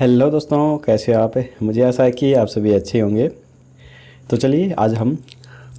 Hello दोस्तों, कैसे आप? मुझे आशा है कि आप सभी अच्छे होंगे। तो चलिए आज हम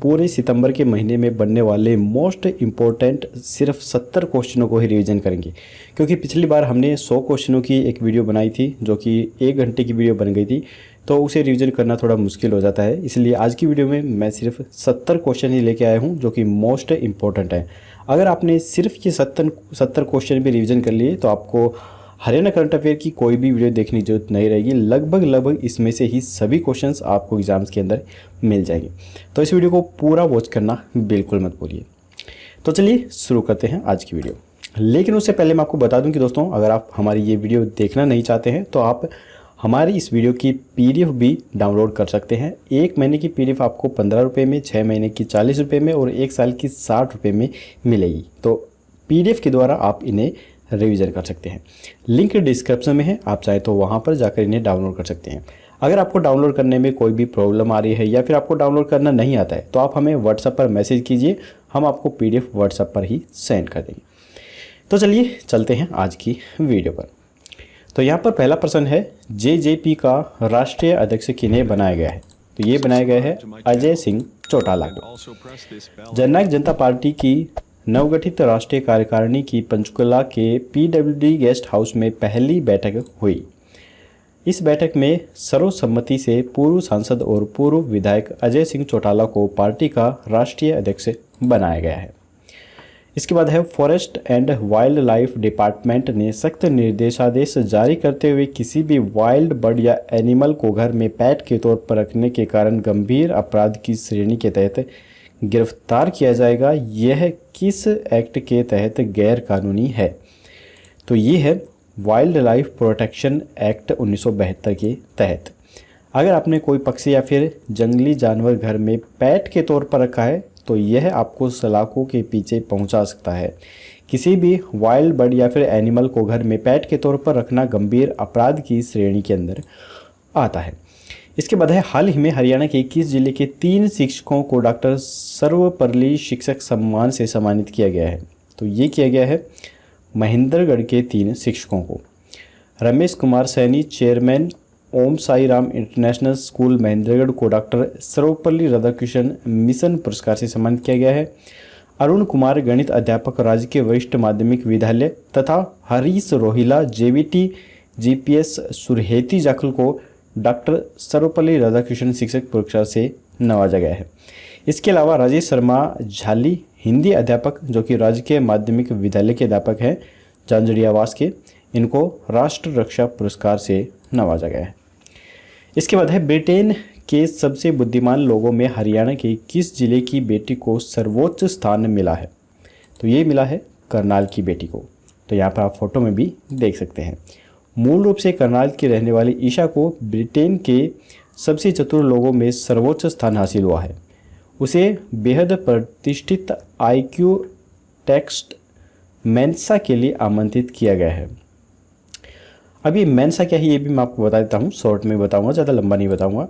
पूरे सितंबर के महीने में बनने वाले मोस्ट इम्पोर्टेंट सिर्फ 70 क्वेश्चनों को ही रिवीजन करेंगे। क्योंकि पिछली बार हमने 100 क्वेश्चनों की एक वीडियो बनाई थी जो कि 1 घंटे की वीडियो बन गई थी, तो उसे रिवीजन करना थोड़ा मुश्किल हो जाता है। इसलिए आज की वीडियो में मैं सिर्फ 70 क्वेश्चन ही लेके आया हूँ जो कि मोस्ट इम्पोर्टेंट है। अगर आपने सिर्फ ये 70 क्वेश्चन भी रिवीजन कर लिए तो आपको हरियाणा करंट अफेयर की कोई भी वीडियो देखने की जरूरत नहीं रहेगी। लगभग इसमें से ही सभी क्वेश्चंस आपको एग्जाम्स के अंदर मिल जाएंगे। तो इस वीडियो को पूरा वॉच करना बिल्कुल मत भूलिए। तो चलिए शुरू करते हैं आज की वीडियो। लेकिन उससे पहले मैं आपको बता दूं कि दोस्तों, अगर आप हमारी ये वीडियो देखना नहीं चाहते हैं तो आप हमारी इस वीडियो की PDF भी डाउनलोड कर सकते हैं। 1 महीने की PDF आपको 15 रुपये में, 6 महीने की 40 रुपये में और 1 साल की 60 रुपये में मिलेगी। तो PDF के द्वारा आप इन्हें रिवीजन कर सकते हैं। लिंक डिस्क्रिप्शन में है, आप चाहे तो वहां पर जाकर इन्हें डाउनलोड कर सकते हैं। अगर आपको डाउनलोड करने में कोई भी प्रॉब्लम आ रही है या फिर आपको डाउनलोड करना नहीं आता है तो आप हमें व्हाट्सएप पर मैसेज कीजिए, हम आपको PDF व्हाट्सएप पर ही सेंड कर देंगे। तो चलिए चलते हैं आज की वीडियो पर। तो यहाँ पर पहला प्रश्न है, JJP का राष्ट्रीय अध्यक्ष किन्हें बनाया गया है? तो ये बनाया गया है अजय सिंह चौटाला को। जननायक जनता पार्टी की नवगठित राष्ट्रीय कार्यकारिणी की पंचकुला के PWD गेस्ट हाउस में पहली बैठक हुई। इस बैठक में सर्वसम्मति से पूर्व सांसद और पूर्व विधायक अजय सिंह चौटाला को पार्टी का राष्ट्रीय अध्यक्ष बनाया गया है। इसके बाद है, forest and wild life department ने सख्त निर्देशादेश जारी करते हुए किसी भी वाइल्ड बर्ड या एनिमल को घर में पेट के तौर पर रखने के कारण गंभीर अपराध की श्रेणी के तहत गिरफ्तार किया जाएगा। यह किस एक्ट के तहत गैर कानूनी है? तो ये है वाइल्ड लाइफ प्रोटेक्शन एक्ट 1972 के तहत। अगर आपने कोई पक्षी या फिर जंगली जानवर घर में पेट के तौर पर रखा है तो यह आपको सलाखों के पीछे पहुंचा सकता है। किसी भी वाइल्ड बर्ड या फिर एनिमल को घर में पेट के तौर पर रखना गंभीर अपराध की श्रेणी के अंदर आता है। इसके बाद है, हाल ही में हरियाणा के किस जिले के 3 शिक्षकों को डॉक्टर सर्वपल्ली शिक्षक सम्मान से सम्मानित किया गया है? तो ये किया गया है महेंद्रगढ़ के 3 शिक्षकों को। रमेश कुमार सैनी, चेयरमैन ओम साई राम इंटरनेशनल स्कूल महेंद्रगढ़ को डॉक्टर सर्वपल्ली राधाकृष्णन मिशन पुरस्कार से सम्मानित किया गया है। अरुण कुमार, गणित अध्यापक, राजकीय वरिष्ठ माध्यमिक विद्यालय तथा हरीश रोहिला, JVT GPS सुरहेती जाखल को डॉक्टर सर्वपल्ली राधाकृष्णन शिक्षक पुरस्कार से नवाजा गया है। इसके अलावा राजेश शर्मा झाली, हिंदी अध्यापक जो कि राजकीय माध्यमिक विद्यालय के अध्यापक हैं झांझड़ियावास के, इनको राष्ट्र रक्षा पुरस्कार से नवाजा गया है। इसके बाद है, ब्रिटेन के सबसे बुद्धिमान लोगों में हरियाणा के किस जिले की बेटी को सर्वोच्च स्थान मिला है? तो ये मिला है करनाल की बेटी को। तो यहाँ पर आप फोटो में भी देख सकते हैं। मूल रूप से करनाल की रहने वाली ईशा को ब्रिटेन के सबसे चतुर लोगों में सर्वोच्च स्थान हासिल हुआ है। उसे बेहद प्रतिष्ठित IQ टेस्ट मेंसा के लिए आमंत्रित किया गया है। अभी मेंसा क्या है ये भी मैं आपको बता देता हूँ, शॉर्ट में बताऊँगा, ज़्यादा लंबा नहीं बताऊँगा।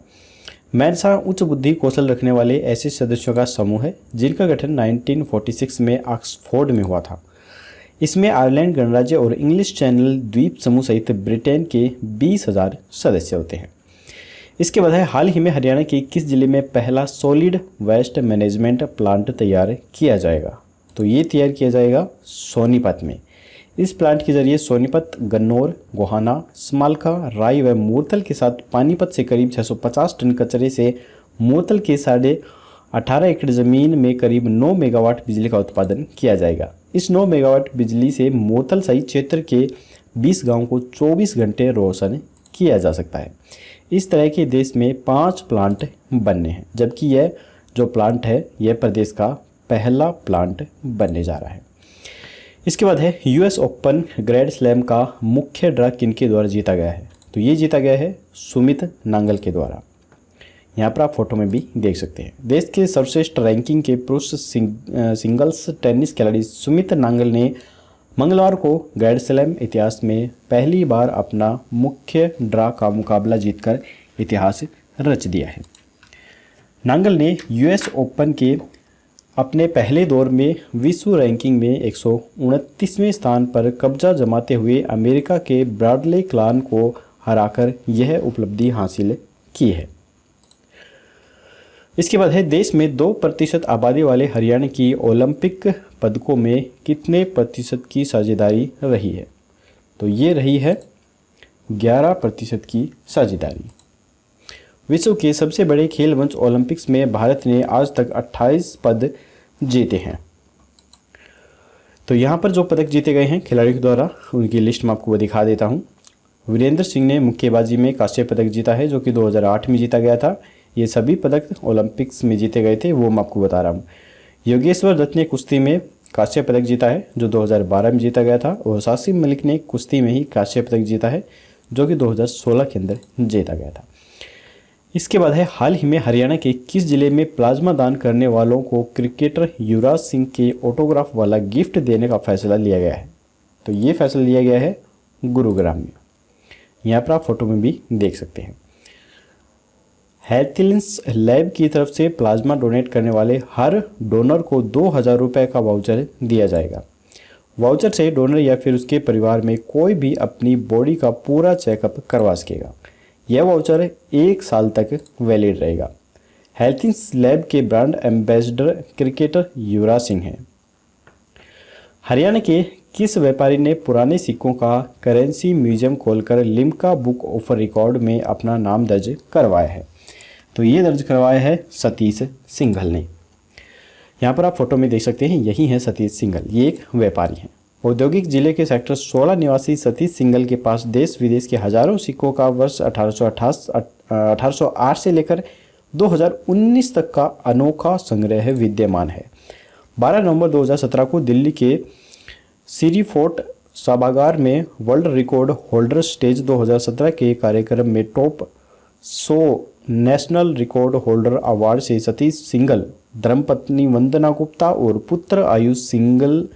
मेंसा उच्च बुद्धि कौशल रखने वाले ऐसे सदस्यों का समूह है जिनका गठन 1946 में ऑक्सफोर्ड में हुआ था। इसमें आयरलैंड गणराज्य और इंग्लिश चैनल द्वीप समूह सहित ब्रिटेन के 20,000 सदस्य होते हैं। इसके बाद है, हाल ही में हरियाणा के किस जिले में पहला सॉलिड वेस्ट मैनेजमेंट प्लांट तैयार किया जाएगा? तो ये तैयार किया जाएगा सोनीपत में। इस प्लांट के जरिए सोनीपत, गन्नौर, गोहाना, स्मालखा, राई व मूरतल के साथ पानीपत से करीब 650 टन कचरे से मूरतल के 18.5 एकड़ ज़मीन में करीब 9 मेगावाट बिजली का उत्पादन किया जाएगा। इस 9 मेगावाट बिजली से मूरतल सहित क्षेत्र के 20 गाँव को 24 घंटे रोशन किया जा सकता है। इस तरह के देश में 5 प्लांट बनने हैं, जबकि यह जो प्लांट है यह प्रदेश का पहला प्लांट बनने जा रहा है। इसके बाद है, US ओपन ग्रैंड स्लैम का मुख्य ड्रा किनके द्वारा जीता गया है? तो ये जीता गया है सुमित नांगल के द्वारा। यहाँ पर आप फोटो में भी देख सकते हैं। देश के सर्वश्रेष्ठ रैंकिंग के पुरुष सिंगल्स टेनिस खिलाड़ी सुमित नांगल ने मंगलवार को ग्रैंड स्लैम इतिहास में पहली बार अपना मुख्य ड्रा का मुकाबला जीतकर इतिहास रच दिया है। नांगल ने US ओपन के अपने पहले दौर में विश्व रैंकिंग में 129वें स्थान पर कब्जा जमाते हुए अमेरिका के ब्रैडले क्लान को हराकर यह उपलब्धि हासिल की है। इसके बाद है देश में 2% आबादी वाले हरियाणा की ओलंपिक पदकों में कितने प्रतिशत की साझेदारी रही है? तो ये रही है 11% की साझेदारी। विश्व के सबसे बड़े खेल मंच ओलंपिक्स में भारत ने आज तक 28 पद जीते हैं। तो यहाँ पर जो पदक जीते गए हैं खिलाड़ियों के द्वारा, उनकी लिस्ट मैं आपको दिखा देता हूँ। वीरेंद्र सिंह ने मुक्केबाजी में कांस्य पदक जीता है, जो कि 2008 में जीता गया था। ये सभी पदक ओलंपिक्स में जीते गए थे, वो मैं आपको बता रहा हूँ। योगेश्वर दत्त ने कुश्ती में कांस्य पदक जीता है, जो 2012 में जीता गया था। और सासिम मलिक ने कुश्ती में ही कांस्य पदक जीता है, जो कि 2016 के अंदर जीता गया था। इसके बाद है हाल ही में हरियाणा के किस जिले में प्लाज्मा दान करने वालों को क्रिकेटर युवराज सिंह के ऑटोग्राफ वाला गिफ्ट देने का फैसला लिया गया है? तो ये फैसला लिया गया है गुरुग्राम में। यहाँ पर आप फोटो में भी देख सकते हैं। हेल्थिलेंस लैब की तरफ से प्लाज्मा डोनेट करने वाले हर डोनर को 2000 रुपये का वाउचर दिया जाएगा। वाउचर से डोनर या फिर उसके परिवार में कोई भी अपनी बॉडी का पूरा चेकअप करवा सकेगा। यह वाउचर 1 साल तक वैलिड रहेगा। हेल्थिलेंस लैब के brand ambassador cricketer Yuvraj Singh हैं। हरियाणा के किस व्यापारी ने पुराने सिक्कों का करेंसी म्यूजियम खोलकर लिम्का बुक ऑफ रिकॉर्ड में अपना नाम दर्ज करवाया है? तो ये दर्ज करवाया है सतीश सिंघल ने। यहाँ पर आप फोटो में देख सकते हैं, यही है सतीश सिंघल। ये एक व्यापारी हैं। औद्योगिक जिले के सेक्टर 16 निवासी सतीश सिंघल के पास देश विदेश के हजारों सिक्कों का वर्ष 1808 से लेकर 2019 तक का अनोखा संग्रह विद्यमान है। 12 नवंबर 2017 को दिल्ली के सीरी फोर्ट सभागार में वर्ल्ड रिकॉर्ड होल्डर स्टेज 2017 के कार्यक्रम में top 100 national record holder award से सतीश सिंघल, धर्मपत्नी वंदना गुप्ता और पुत्र आयुष सिंघल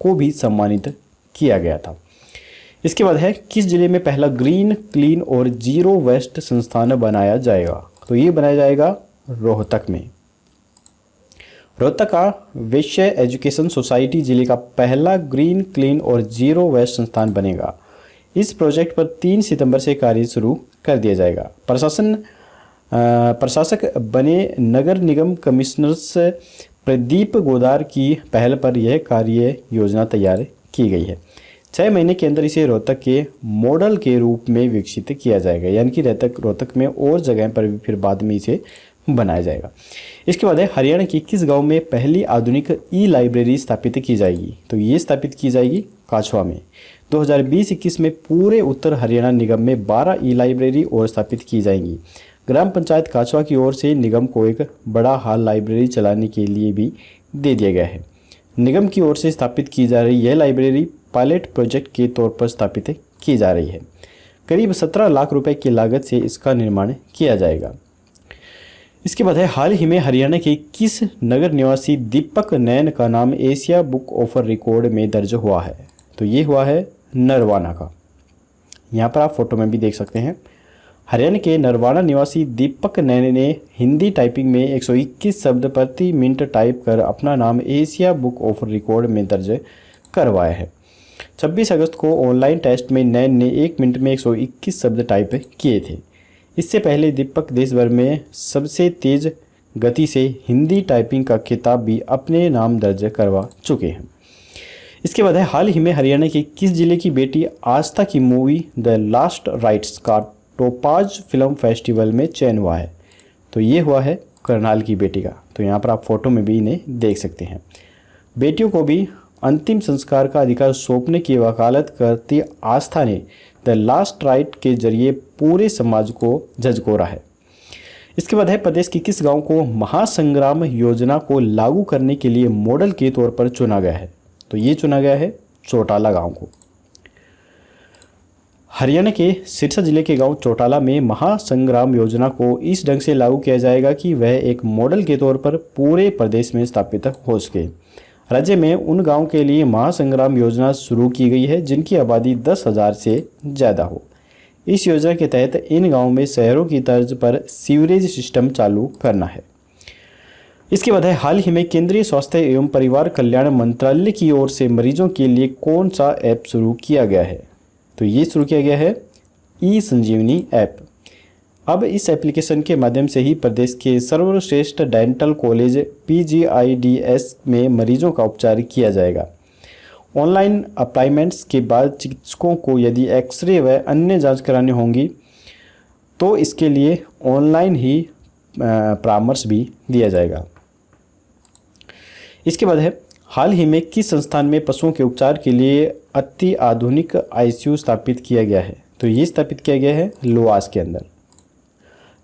को भी सम्मानित किया गया था। इसके बाद है किस जिले में पहला ग्रीन, क्लीन और जीरो वेस्ट संस्थान बनाया जाएगा? तो ये बनाया जाएगा रोहतक में। रोहतक का वैश्य एजुकेशन सोसाइटी जिले का पहला ग्रीन, क्लीन और जीरो वेस्ट संस्थान बनेगा। इस प्रोजेक्ट पर 3 सितंबर से कार्य शुरू कर दिया जाएगा। प्रशासक बने नगर निगम कमिश्नर्स प्रदीप गोदार की पहल पर यह कार्य योजना तैयार की गई है। 6 महीने के अंदर इसे रोहतक के मॉडल के रूप में विकसित किया जाएगा, यानी कि रोहतक में और जगह पर भी फिर बाद में इसे बनाया जाएगा। इसके बाद है हरियाणा की किस गांव में पहली आधुनिक ई लाइब्रेरी स्थापित की जाएगी? तो ये स्थापित की जाएगी काछवा में। 2020-21 में पूरे उत्तर हरियाणा निगम में 12 ई लाइब्रेरी और स्थापित की जाएंगी। ग्राम पंचायत काछवा की ओर से निगम को एक बड़ा हाल लाइब्रेरी चलाने के लिए भी दे दिया गया है। निगम की ओर से स्थापित की जा रही यह लाइब्रेरी पायलट प्रोजेक्ट के तौर पर स्थापित की जा रही है। करीब 17 लाख रुपए की लागत से इसका निर्माण किया जाएगा। इसके बाद है हाल ही में हरियाणा के किस नगर निवासी दीपक नैन का नाम एशिया बुक ऑफ रिकॉर्ड में दर्ज हुआ है? तो ये हुआ है नरवाना का। यहाँ पर आप फोटो में भी देख सकते हैं। हरियाणा के नरवाना निवासी दीपक नैन ने हिंदी टाइपिंग में 121 शब्द प्रति मिनट टाइप कर अपना नाम एशिया बुक ऑफ रिकॉर्ड में दर्ज करवाया है। 26 अगस्त को ऑनलाइन टेस्ट में नैन ने 1 मिनट में 121 शब्द टाइप किए थे। इससे पहले दीपक देश भर में सबसे तेज गति से हिंदी टाइपिंग का खिताब भी अपने नाम दर्ज करवा चुके हैं। इसके बाद है हाल ही में हरियाणा के किस जिले की बेटी आस्था की मूवी द लास्ट राइट्स का टोपाज फिल्म फेस्टिवल में चयन हुआ है? तो ये हुआ है करनाल की बेटी का। तो यहाँ पर आप फोटो में भी इन्हें देख सकते हैं। बेटियों को भी अंतिम संस्कार का अधिकार सौंपने की वकालत करती आस्था ने द लास्ट राइट के जरिए पूरे समाज को झकझोरा है। इसके बाद है प्रदेश के किस गांव को महासंग्राम योजना को लागू करने के लिए मॉडल के तौर पर चुना गया है? तो ये चुना गया है चौटाला गांव को। हरियाणा के सिरसा जिले के गांव चौटाला में महासंग्राम योजना को इस ढंग से लागू किया जाएगा कि वह एक मॉडल के तौर पर पूरे प्रदेश में स्थापित हो सके। राज्य में उन गांव के लिए महासंग्राम योजना शुरू की गई है जिनकी आबादी 10,000 से ज़्यादा हो। इस योजना के तहत इन गांवों में शहरों की तर्ज पर सीवरेज सिस्टम चालू करना है। इसके बाद है हाल ही में केंद्रीय स्वास्थ्य एवं परिवार कल्याण मंत्रालय की ओर से मरीजों के लिए कौन सा ऐप शुरू किया गया है? तो ये शुरू किया गया है ई संजीवनी ऐप। अब इस एप्लीकेशन के माध्यम से ही प्रदेश के सर्वश्रेष्ठ डेंटल कॉलेज PGIDS में मरीजों का उपचार किया जाएगा। ऑनलाइन अपॉइंटमेंट्स के बाद चिकित्सकों को यदि एक्सरे व अन्य जांच करानी होंगी तो इसके लिए ऑनलाइन ही परामर्श भी दिया जाएगा। इसके बाद है, हाल ही में किस संस्थान में पशुओं के उपचार के लिए अति आधुनिक ICU स्थापित किया गया है? तो ये स्थापित किया गया है लोआस के अंदर।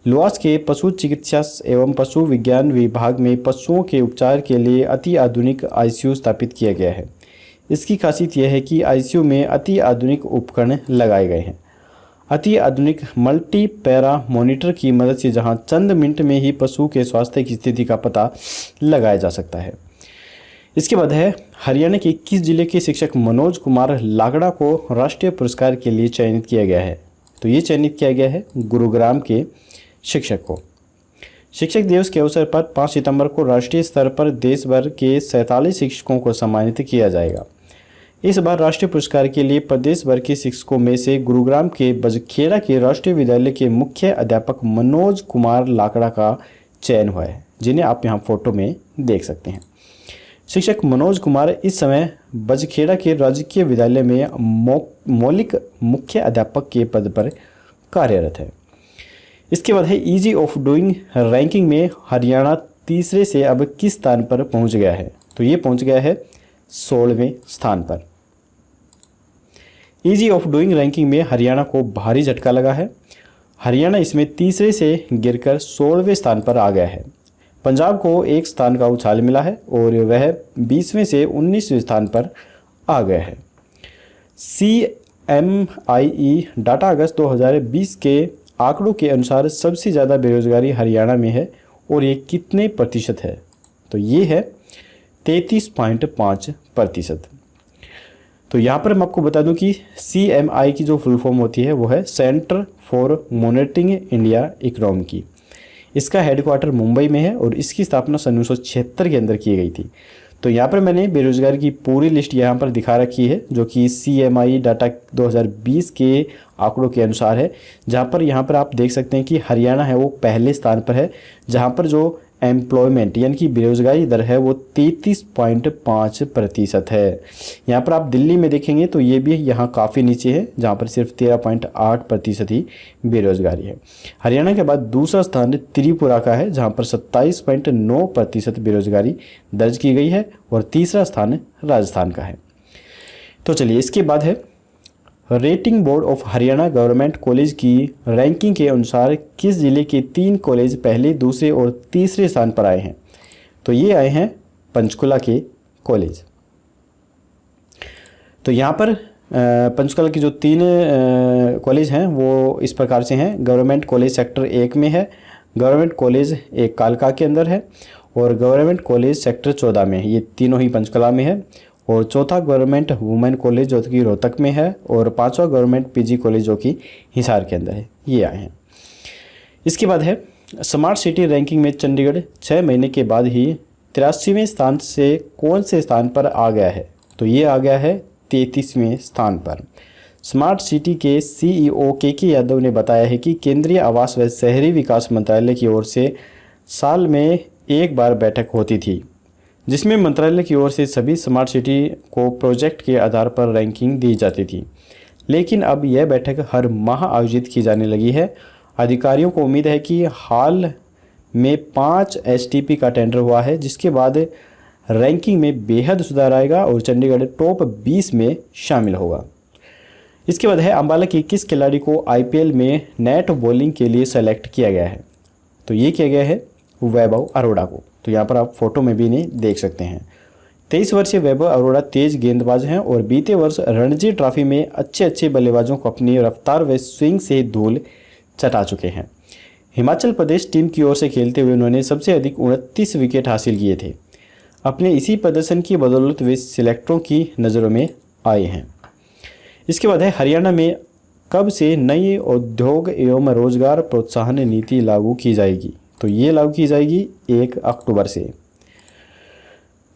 लोआस के पशु चिकित्सा एवं पशु विज्ञान विभाग में पशुओं के उपचार के लिए अति आधुनिक ICU स्थापित किया गया है। इसकी खासियत यह है कि ICU में अति आधुनिक उपकरण लगाए गए हैं। अति आधुनिक मल्टी पैरा मॉनिटर की मदद से जहां चंद मिनट में ही पशु के स्वास्थ्य की स्थिति का पता लगाया जा सकता है। इसके बाद है, हरियाणा के किस जिले के शिक्षक मनोज कुमार लाकड़ा को राष्ट्रीय पुरस्कार के लिए चयनित किया गया है? तो ये चयनित किया गया है गुरुग्राम के शिक्षक को। शिक्षक दिवस के अवसर पर 5 सितंबर को राष्ट्रीय स्तर पर देश भर के 47 शिक्षकों को सम्मानित किया जाएगा। इस बार राष्ट्रीय पुरस्कार के लिए प्रदेश भर के शिक्षकों में से गुरुग्राम के बजखेड़ा के राष्ट्रीय विद्यालय के मुख्य अध्यापक मनोज कुमार लाकड़ा का चयन हुआ है, जिन्हें आप यहाँ फोटो में देख सकते हैं। शिक्षक मनोज कुमार इस समय बजखेड़ा के राजकीय विद्यालय में मौलिक मुख्य अध्यापक के पद पर कार्यरत है। इसके बाद है, ईजी ऑफ डूइंग रैंकिंग में हरियाणा तीसरे से अब किस स्थान पर पहुंच गया है? तो ये पहुंच गया है 16वें स्थान पर। ईजी ऑफ डूइंग रैंकिंग में हरियाणा को भारी झटका लगा है। हरियाणा इसमें तीसरे से गिरकर 16वें स्थान पर आ गया है। पंजाब को एक स्थान का उछाल मिला है और वह 20वें से 19वें स्थान पर आ गया है। CMIE डाटा अगस्त 2020 के आंकड़ों के अनुसार सबसे ज़्यादा बेरोजगारी हरियाणा में है और ये कितने प्रतिशत है? तो ये है 33.5%। तो यहाँ पर मैं आपको बता दूं कि CMI की जो फुल फॉर्म होती है वो है centre for monitoring India economy की। इसका हेडक्वार्टर मुंबई में है और इसकी स्थापना सन 1976 के अंदर की गई थी। तो यहाँ पर मैंने बेरोजगारी की पूरी लिस्ट यहाँ पर दिखा रखी है, जो कि CMI डाटा 2020 के आंकड़ों के अनुसार है, जहाँ पर यहाँ पर आप देख सकते हैं कि हरियाणा है वो पहले स्थान पर है, जहाँ पर जो एम्प्लॉयमेंट यानी कि बेरोजगारी दर है वो 33.5% है। यहाँ पर आप दिल्ली में देखेंगे तो ये भी यहाँ काफ़ी नीचे है, जहाँ पर सिर्फ 13.8% ही बेरोजगारी है। हरियाणा के बाद दूसरा स्थान त्रिपुरा का है, जहाँ पर 27.9% बेरोजगारी दर्ज की गई है और तीसरा स्थान राजस्थान का है। तो चलिए, इसके बाद है, rating board of Haryana government college की रैंकिंग के अनुसार किस जिले के 3 कॉलेज पहले, दूसरे और तीसरे स्थान पर आए हैं? तो ये आए हैं पंचकुला के कॉलेज। तो यहाँ पर पंचकुला के जो 3 कॉलेज हैं वो इस प्रकार से हैं। गवर्नमेंट कॉलेज सेक्टर 1 में है, गवर्नमेंट कॉलेज एक कालका के अंदर है और गवर्नमेंट कॉलेज सेक्टर 14 में है। ये तीनों ही पंचकुला में है। और चौथा गवर्नमेंट वुमेन कॉलेज जो कि रोहतक में है और 5वां गवर्नमेंट PG कॉलेज जो कि हिसार के अंदर है। ये आए हैं। इसके बाद है, स्मार्ट सिटी रैंकिंग में चंडीगढ़ 6 महीने के बाद ही 83वें स्थान से कौन से स्थान पर आ गया है? तो ये आ गया है 33वें स्थान पर। स्मार्ट सिटी के CEO KK यादव ने बताया है कि केंद्रीय आवास व शहरी विकास मंत्रालय की ओर से साल में एक बार बैठक होती थी, जिसमें मंत्रालय की ओर से सभी स्मार्ट सिटी को प्रोजेक्ट के आधार पर रैंकिंग दी जाती थी। लेकिन अब यह बैठक हर माह आयोजित की जाने लगी है। अधिकारियों को उम्मीद है कि हाल में 5 STP का टेंडर हुआ है, जिसके बाद रैंकिंग में बेहद सुधार आएगा और चंडीगढ़ टॉप 20 में शामिल होगा। इसके बाद है, अंबाला के किस खिलाड़ी को IPL में नेट बॉलिंग के लिए सेलेक्ट किया गया है? तो ये किया गया है वैभव अरोड़ा को। तो यहाँ पर आप फोटो में भी इन्हें देख सकते हैं। 23 वर्षीय वैभव अरोड़ा तेज गेंदबाज हैं और बीते वर्ष रणजी ट्रॉफी में अच्छे बल्लेबाजों को अपनी रफ्तार व स्विंग से धूल चटा चुके हैं। हिमाचल प्रदेश टीम की ओर से खेलते हुए उन्होंने सबसे अधिक 29 विकेट हासिल किए थे। अपने इसी प्रदर्शन की बदौलत वे सिलेक्टरों की नज़रों में आए हैं। इसके बाद है, हरियाणा में कब से नई उद्योग एवं रोजगार प्रोत्साहन नीति लागू की जाएगी? तो ये लागू की जाएगी 1 अक्टूबर से।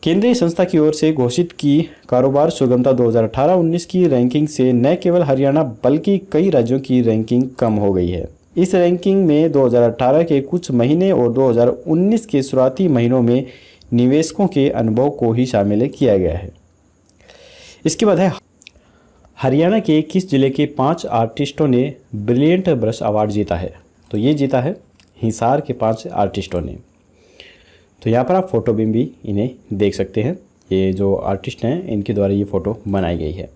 केंद्रीय संस्था की ओर से घोषित की कारोबार सुगमता 2018-19 की रैंकिंग से न केवल हरियाणा बल्कि कई राज्यों की रैंकिंग कम हो गई है। इस रैंकिंग में 2018 के कुछ महीने और 2019 के शुरुआती महीनों में निवेशकों के अनुभव को ही शामिल किया गया है। इसके बाद है हरियाणा के किस जिले के 5 आर्टिस्टों ने ब्रिलियंट ब्रश अवार्ड जीता है। तो ये जीता है हिसार के 5 आर्टिस्टों ने। तो यहाँ पर आप फ़ोटो में भी इन्हें देख सकते हैं। ये जो आर्टिस्ट हैं इनके द्वारा ये फ़ोटो बनाई गई है।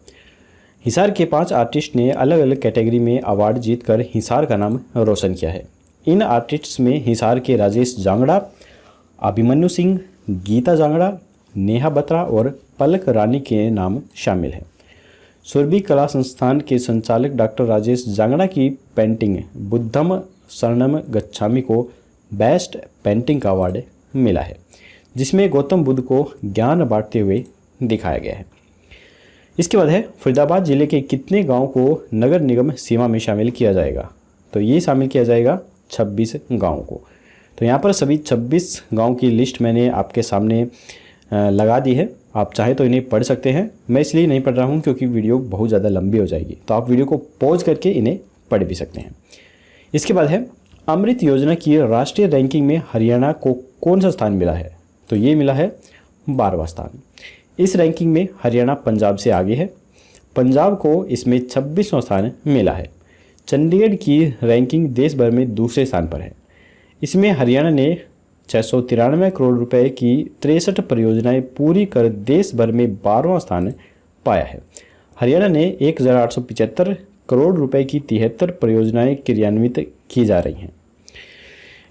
हिसार के 5 आर्टिस्ट ने अलग अलग कैटेगरी में अवार्ड जीतकर हिसार का नाम रोशन किया है। इन आर्टिस्ट्स में हिसार के राजेश जांगड़ा, अभिमन्यु सिंह, गीता जांगड़ा, नेहा बत्रा और पलक रानी के नाम शामिल हैं। सुरभि कला संस्थान के संचालक डॉक्टर राजेश जांगड़ा की पेंटिंग बुद्धम शरणम गच्छामि को बेस्ट पेंटिंग का अवार्ड मिला है, जिसमें गौतम बुद्ध को ज्ञान बांटते हुए दिखाया गया है। इसके बाद है फरीदाबाद जिले के कितने गांव को नगर निगम सीमा में शामिल किया जाएगा। तो ये शामिल किया जाएगा 26 गाँव को। तो यहाँ पर सभी 26 गांव की लिस्ट मैंने आपके सामने लगा दी है। आप चाहे तो इन्हें पढ़ सकते हैं। मैं इसलिए नहीं पढ़ रहा हूँ क्योंकि वीडियो बहुत ज़्यादा लंबी हो जाएगी, तो आप वीडियो को पॉज करके इन्हें पढ़ भी सकते हैं। इसके बाद है अमृत योजना की राष्ट्रीय रैंकिंग में हरियाणा को कौन सा स्थान मिला है। तो ये मिला है 12वां स्थान। इस रैंकिंग में हरियाणा पंजाब से आगे है। पंजाब को इसमें 26वां स्थान मिला है। चंडीगढ़ की रैंकिंग देश भर में दूसरे स्थान पर है। इसमें हरियाणा ने 693 करोड़ रुपए की 63 परियोजनाएं पूरी कर देश भर में 12वां स्थान पाया है। हरियाणा ने 1875 करोड़ रुपए की 73 परियोजनाएं क्रियान्वित की जा रही हैं।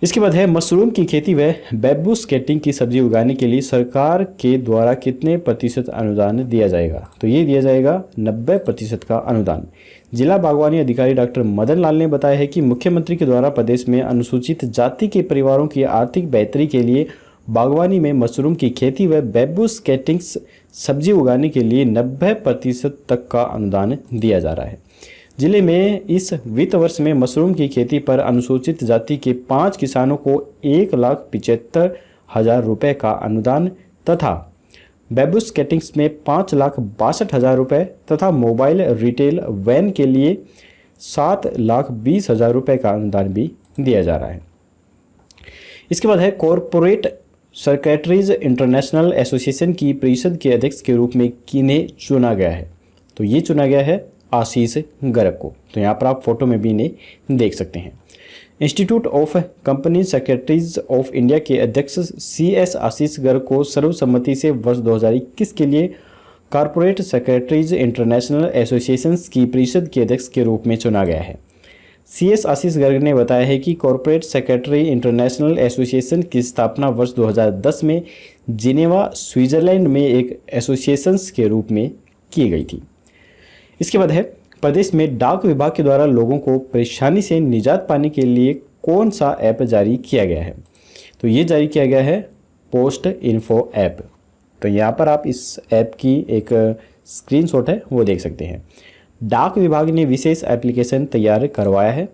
इसके बाद है मशरूम की खेती व बैम्बू स्केटिंग की सब्जी उगाने के लिए सरकार के द्वारा कितने प्रतिशत अनुदान दिया जाएगा। तो ये दिया जाएगा 90% का अनुदान। जिला बागवानी अधिकारी डॉक्टर मदन लाल ने बताया है कि मुख्यमंत्री के द्वारा प्रदेश में अनुसूचित जाति के परिवारों की आर्थिक बेहतरी के लिए बागवानी में मशरूम की खेती व बैम्बू स्केटिंग सब्जी उगाने के लिए 90% तक का अनुदान दिया जा रहा है। जिले में इस वित्त वर्ष में मशरूम की खेती पर अनुसूचित जाति के 5 किसानों को 1,75,000 रुपये का अनुदान तथा बैम्बू स्केटिंग्स में 5,62,000 रुपये तथा मोबाइल रिटेल वैन के लिए 7,20,000 रुपये का अनुदान भी दिया जा रहा है। इसके बाद है कॉरपोरेट सेक्रेटरीज इंटरनेशनल एसोसिएशन की परिषद के अध्यक्ष के रूप में किन्हें चुना गया है। तो ये चुना गया है आशीष गर्ग को। तो यहाँ पर आप फोटो में भी इन्हें देख सकते हैं। Institute of company secretaries of India के अध्यक्ष CS आशीष गर्ग को सर्वसम्मति से वर्ष 2021 के लिए कॉरपोरेट सेक्रेटरीज इंटरनेशनल एसोसिएशन की परिषद के अध्यक्ष के रूप में चुना गया है। CS आशीष गर्ग ने बताया है कि कॉरपोरेट सेक्रेटरी इंटरनेशनल एसोसिएशन की स्थापना वर्ष 2010 में जिनेवा स्विट्जरलैंड में एक एसोसिएशन के रूप में की गई थी। इसके बाद है प्रदेश में डाक विभाग के द्वारा लोगों को परेशानी से निजात पाने के लिए कौन सा ऐप जारी किया गया है। तो ये जारी किया गया है पोस्ट इन्फो ऐप। तो यहाँ पर आप इस ऐप की एक स्क्रीनशॉट है वो देख सकते हैं। डाक विभाग ने विशेष एप्लीकेशन तैयार करवाया है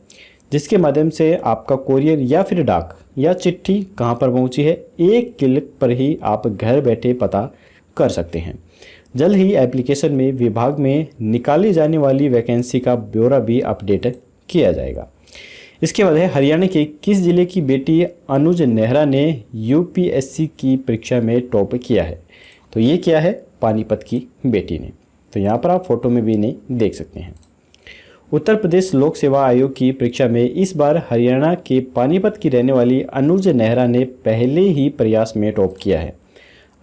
जिसके माध्यम से आपका कोरियर या फिर डाक या चिट्ठी कहाँ पर पहुँची है एक क्लिक पर ही आप घर बैठे पता कर सकते हैं। जल्द ही एप्लीकेशन में विभाग में निकाली जाने वाली वैकेंसी का ब्यौरा भी अपडेट किया जाएगा। इसके बाद है हरियाणा के किस जिले की बेटी अनुज नेहरा ने UPSC की परीक्षा में टॉप किया है। तो ये क्या है पानीपत की बेटी ने। तो यहाँ पर आप फोटो में भी इन्हें देख सकते हैं। उत्तर प्रदेश लोक सेवा आयोग की परीक्षा में इस बार हरियाणा के पानीपत की रहने वाली अनुज नेहरा ने पहले ही प्रयास में टॉप किया है।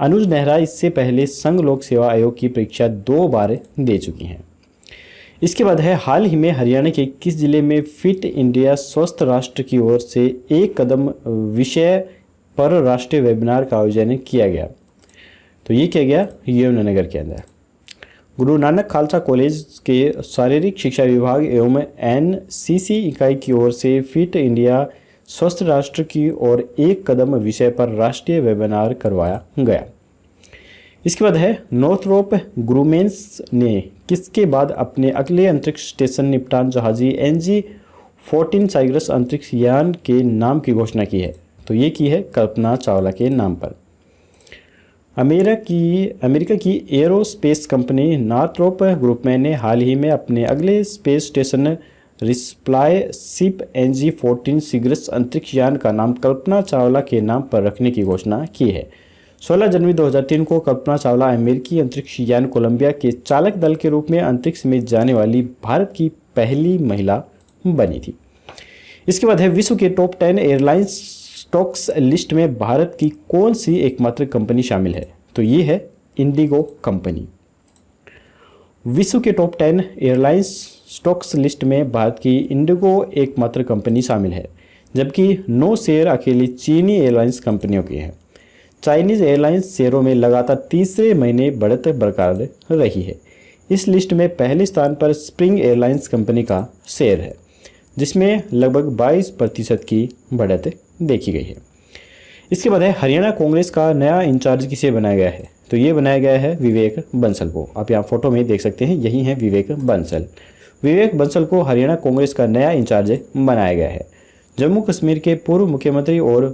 अनुज नेहरा इससे पहले संघ लोक सेवा आयोग की परीक्षा 2 बार दे चुकी हैं। इसके बाद है हाल ही में हरियाणा के किस जिले में फिट इंडिया स्वस्थ राष्ट्र की ओर से एक कदम विषय पर राष्ट्रीय वेबिनार का आयोजन किया गया। तो ये किया गया यमुनानगर के अंदर। गुरु नानक खालसा कॉलेज के शारीरिक शिक्षा विभाग एवं NCC इकाई की ओर से फिट इंडिया स्वस्थ राष्ट्र की ओर एक कदम विषय पर राष्ट्रीय वेबिनार करवाया गया। इसके बाद है नॉर्थरोप ग्रूमेंस ने किसके बाद अपने अगले अंतरिक्ष स्टेशन निपटान जहाजी NG-14 साइग्रस अंतरिक्ष यान के नाम की घोषणा की है। तो ये की है कल्पना चावला के नाम पर। अमेरिका की एरोस्पेस कंपनी नॉर्थरोप ग्रुमैन ने हाल ही में अपने अगले space station reply ship NG-14 सिग्रस अंतरिक्ष यान का नाम कल्पना चावला के नाम पर रखने की घोषणा की है। 16 जनवरी 2003 को कल्पना चावला अमेरिकी अंतरिक्ष यान कोलंबिया के चालक दल के रूप में अंतरिक्ष में जाने वाली भारत की पहली महिला बनी थी। इसके बाद है विश्व के टॉप 10 एयरलाइंस स्टॉक्स लिस्ट में भारत की कौन सी एकमात्र कंपनी शामिल है? तो ये है इंडिगो कंपनी। विश्व के टॉप 10 एयरलाइंस स्टॉक्स लिस्ट में भारत की इंडिगो एकमात्र कंपनी शामिल है, जबकि 9 शेयर अकेली चीनी एयरलाइंस कंपनियों के हैं। चाइनीज एयरलाइंस शेयरों में लगातार तीसरे महीने बढ़त बरकरार रही है। इस लिस्ट में पहले स्थान पर स्प्रिंग एयरलाइंस कंपनी का शेयर है, जिसमें लगभग 22% की बढ़त देखी गई है। इसके बाद है हरियाणा कांग्रेस का नया इंचार्ज किसे बनाया गया है? तो ये बनाया गया है विवेक बंसल को। आप यहाँ फोटो में देख सकते हैं, यही है विवेक बंसल। विवेक बंसल को हरियाणा कांग्रेस का नया इंचार्ज बनाया गया है। जम्मू कश्मीर के पूर्व मुख्यमंत्री और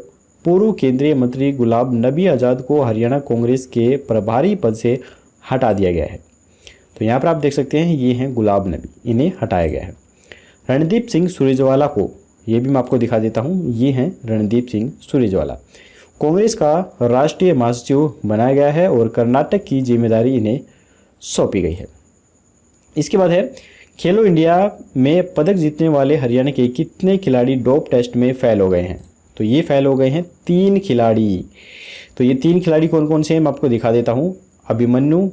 पूर्व केंद्रीय मंत्री गुलाम नबी आज़ाद को हरियाणा कांग्रेस के प्रभारी पद से हटा दिया गया है। तो यहाँ पर आप देख सकते हैं, ये हैं गुलाम नबी, इन्हें हटाया गया है। रणदीप सिंह सुरजेवाला को, ये भी मैं आपको दिखा देता हूँ, ये हैं रणदीप सिंह सुरजेवाला, कांग्रेस का राष्ट्रीय महासचिव बनाया गया है और कर्नाटक की जिम्मेदारी इन्हें सौंपी गई है। इसके बाद है खेलो इंडिया में पदक जीतने वाले हरियाणा के कितने खिलाड़ी डोप टेस्ट में फेल हो गए हैं? तो ये फेल हो गए हैं 3 खिलाड़ी। तो ये 3 खिलाड़ी कौन कौन से हैं मैं आपको दिखा देता हूँ। अभिमन्यु,